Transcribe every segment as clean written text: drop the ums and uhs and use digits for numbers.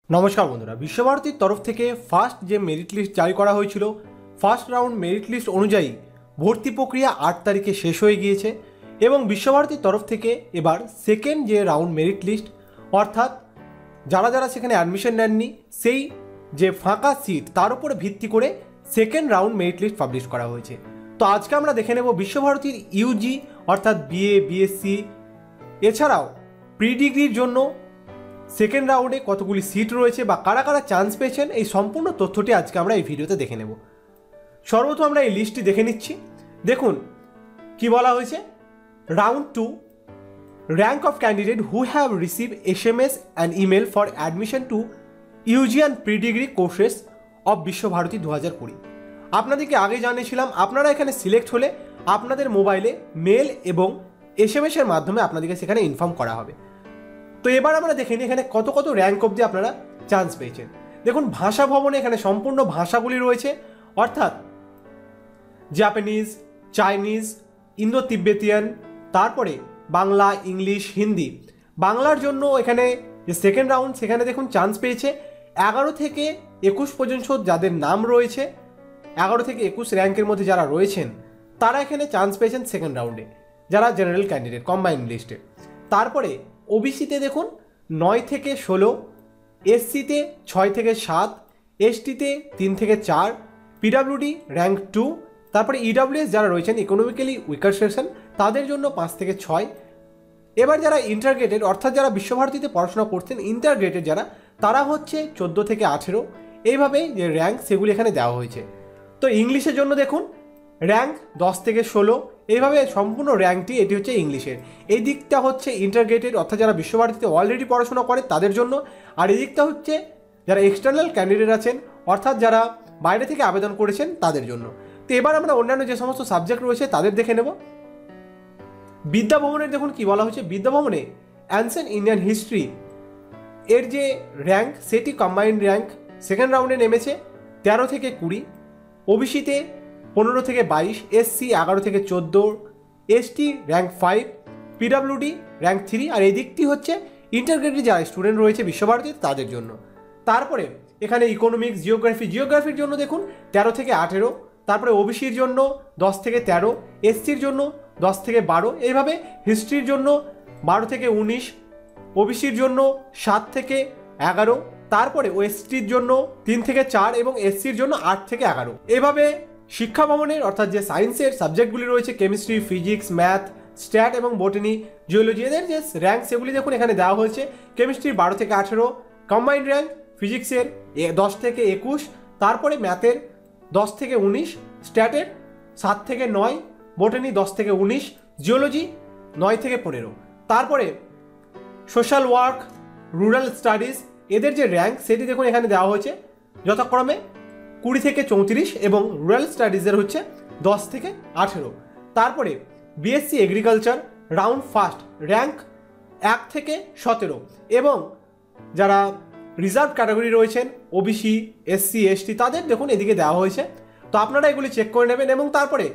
নমস্কার বন্ধুরা, বিশ্বভারতীর তরফ থেকে ফার্স্ট যে মেরিট লিস্ট জারি করা হয়েছিল, ফার্স্ট রাউন্ড মেরিট লিস্ট অনুযায়ী ভর্তি প্রক্রিয়া 8 তারিখে শেষ হয়ে গিয়েছে এবং বিশ্বভারতীর তরফ থেকে এবার সেকেন্ড যে রাউন্ড মেরিট লিস্ট, অর্থাৎ যারা যারা সেখানে অ্যাডমিশন নেননি সেই যে ফাঁকা সিট তার উপরে ভিত্তি করে second round merit list publish করা হয়েছে। তো আজকে আমরা দেখে নেব বিশ্বভারতীর ইউজি অর্থাৎ বিএ, বিএসসি এছাড়াও প্রি ডিগ্রির জন্য সেকেন্ড রাউন্ডে কতগুলি সিট রয়েছে বা কারা কারা চান্স পেয়েছেন, এই সম্পূর্ণ তথ্যটি আজকে আমরা এই ভিডিওতে দেখে নেব। সর্বপ্রথম আমরা এই লিস্টটি দেখে নিচ্ছি। দেখুন কি বলা হয়েছে, round 2 rank of candidate who have receive SMS and email for admission to UG and pre degree courses of Visva Bharati 2020। আপনাদেরকে আগে জানিয়েছিলাম, আপনারা এখানে সিলেক্ট হলে আপনাদের মোবাইলে মেল এবং SMS এর মাধ্যমে আপনাদেরকে সেখানে ইনফর্ম করা হবে। তো এবার আমরা দেখে নিই এখানে কত কত র্যাঙ্ক অবধি আপনারা চান্স পেয়েছেন। দেখুন ভাষা ভবনে এখানে সম্পূর্ণ ভাষাগুলি রয়েছে, অর্থাৎ জাপানিজ, চাইনিজ, ইন্দো তিব্বেতিয়ান, তারপরে বাংলা, ইংলিশ, হিন্দি। বাংলার জন্য এখানে যে সেকেন্ড রাউন্ড সেখানে দেখুন চান্স পেয়েছে 11 থেকে 21 পর্যন্ত যাদের নাম রয়েছে, 11 থেকে 21 র্যাঙ্কের মধ্যে যারা রয়েছেন তারা এখানে চান্স পেয়েছেন সেকেন্ড রাউন্ডে, যারা জেনারেল ক্যান্ডিডেট কম্বাইন্ড লিস্টে। তারপরে ওবিসিতে দেখুন 9 থেকে 16, এসসিতে 6 থেকে 7, এসটিতে 3 থেকে 4, পিডাব্লিউডি র্যাঙ্ক 2, তারপরে ইডাব্লিউএস যারা রয়েছেন ইকোনমিক্যালি উইকার সেকশন তাদের জন্য 5 থেকে 6। এবার যারা ইন্টারগ্রেটেড অর্থাৎ যারা বিশ্বভারতীতে পড়াশোনা করতেন ইন্টারগ্রেটেড যারা, তারা হচ্ছে 14 থেকে 18। এইভাবে যে র্যাঙ্ক সেগুলি এখানে দেওয়া হয়েছে। তো ইংলিশের জন্য দেখুন র্যাঙ্ক 10 থেকে 16, এইভাবে সম্পূর্ণ র্যাঙ্কটি এটি হচ্ছে ইংলিশের। এই দিকটা হচ্ছে ইন্টারগ্রেটেড অর্থাৎ যারা বিশ্বভারতীতে অলরেডি পড়াশোনা করে তাদের জন্য, আর এই দিকটা হচ্ছে যারা এক্সটার্নাল ক্যান্ডিডেট আছেন অর্থাৎ যারা বাইরে থেকে আবেদন করেছেন তাদের জন্য। তো এবার আমরা অন্যান্য যে সমস্ত সাবজেক্ট রয়েছে তাদের দেখে নেব। বিদ্যাভবনের দেখুন কি বলা হয়েছে, বিদ্যাভবনে অ্যানসেন্ট ইন্ডিয়ান হিস্ট্রি এর যে র্যাঙ্ক সেটি কম্বাইন্ড র্যাঙ্ক সেকেন্ড রাউন্ডে নেমেছে 13 থেকে 20, ওবিসিতে 15 থেকে 22, এসসি 11 থেকে 14, এসটি র্যাঙ্ক 5, পিডাব্লিউডি র্যাঙ্ক 3। আর এই দিকটি হচ্ছে ইন্টারগ্রেটেড যারা স্টুডেন্ট রয়েছে বিশ্বভারতীতে তাদের জন্য। তারপরে এখানে ইকোনমিক্স, জিওগ্রাফির জন্য দেখুন 13 থেকে 18, তারপরে ওবিসির জন্য 10 থেকে 13, এসসির জন্য 10 থেকে 12, এইভাবে হিস্ট্রির জন্য 12 থেকে 19, ওবিসির জন্য 7 থেকে 11, তারপরে ওএসটির জন্য 3 থেকে 4 এবং এসসির জন্য 8 থেকে 11। এভাবে শিক্ষা ভবনের অর্থাৎ যে সায়েন্সের সাবজেক্টগুলি রয়েছে কেমিস্ট্রি, ফিজিক্স, ম্যাথ, স্ট্যাট এবং বটানি, জিওলজি এদের যে র্যাঙ্ক সেগুলি দেখুন এখানে দেওয়া হয়েছে। কেমিস্ট্রির 12 থেকে 18, কম্বাইন্ড র্যাঙ্ক ফিজিক্সের 10 থেকে 21, তারপরে ম্যাথের 10 থেকে 19, স্ট্যাটের 7 থেকে 9, বটানি 10 থেকে 19, জিওলজি 9 থেকে 15। তারপরে সোশ্যাল ওয়ার্ক, রুরাল স্টাডিজ এদের যে র্যাঙ্ক সেটি দেখুন এখানে দেওয়া হয়েছে যথাক্রমে 20 থেকে 34 এবং রুরাল স্টাডিজের হচ্ছে 10 থেকে 18। তারপরে BSc agriculture round first rank 1 থেকে 17 এবং যারা রিজার্ভ ক্যাটাগরি রয়েছেন ওবিসি, এসসি, এসটি তাদের দেখুন এদিকে দেওয়া হয়েছে। তো আপনারা এগুলি চেক করে নেবেন এবং তারপরে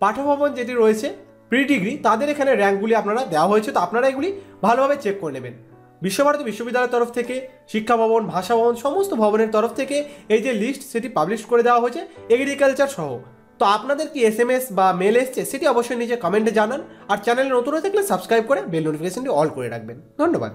পাঠভবন যেটি রয়েছে প্রি ডিগ্রি তাদের এখানে র্যাঙ্কগুলি আপনারা দেওয়া হয়েছে, তো আপনারা এগুলি ভালোভাবে চেক করে নেবেন। বিশ্বভারতী বিশ্ববিদ্যালয়ের তরফ থেকে শিক্ষা ভবন, ভাষা ভবন সমস্ত ভবনের তরফ থেকে এই যে লিস্ট সেটি পাবলিশ করে দেওয়া হয়েছে এগ্রিকালচার সহ। তো আপনাদের কি SMS বা মেল এসছে সেটি অবশ্যই নিচে কমেন্টে জানান, আর চ্যানেলে নতুন হয়ে থাকলে সাবস্ক্রাইব করে বেল নোটিফিকেশনটি অল করে রাখবেন। ধন্যবাদ।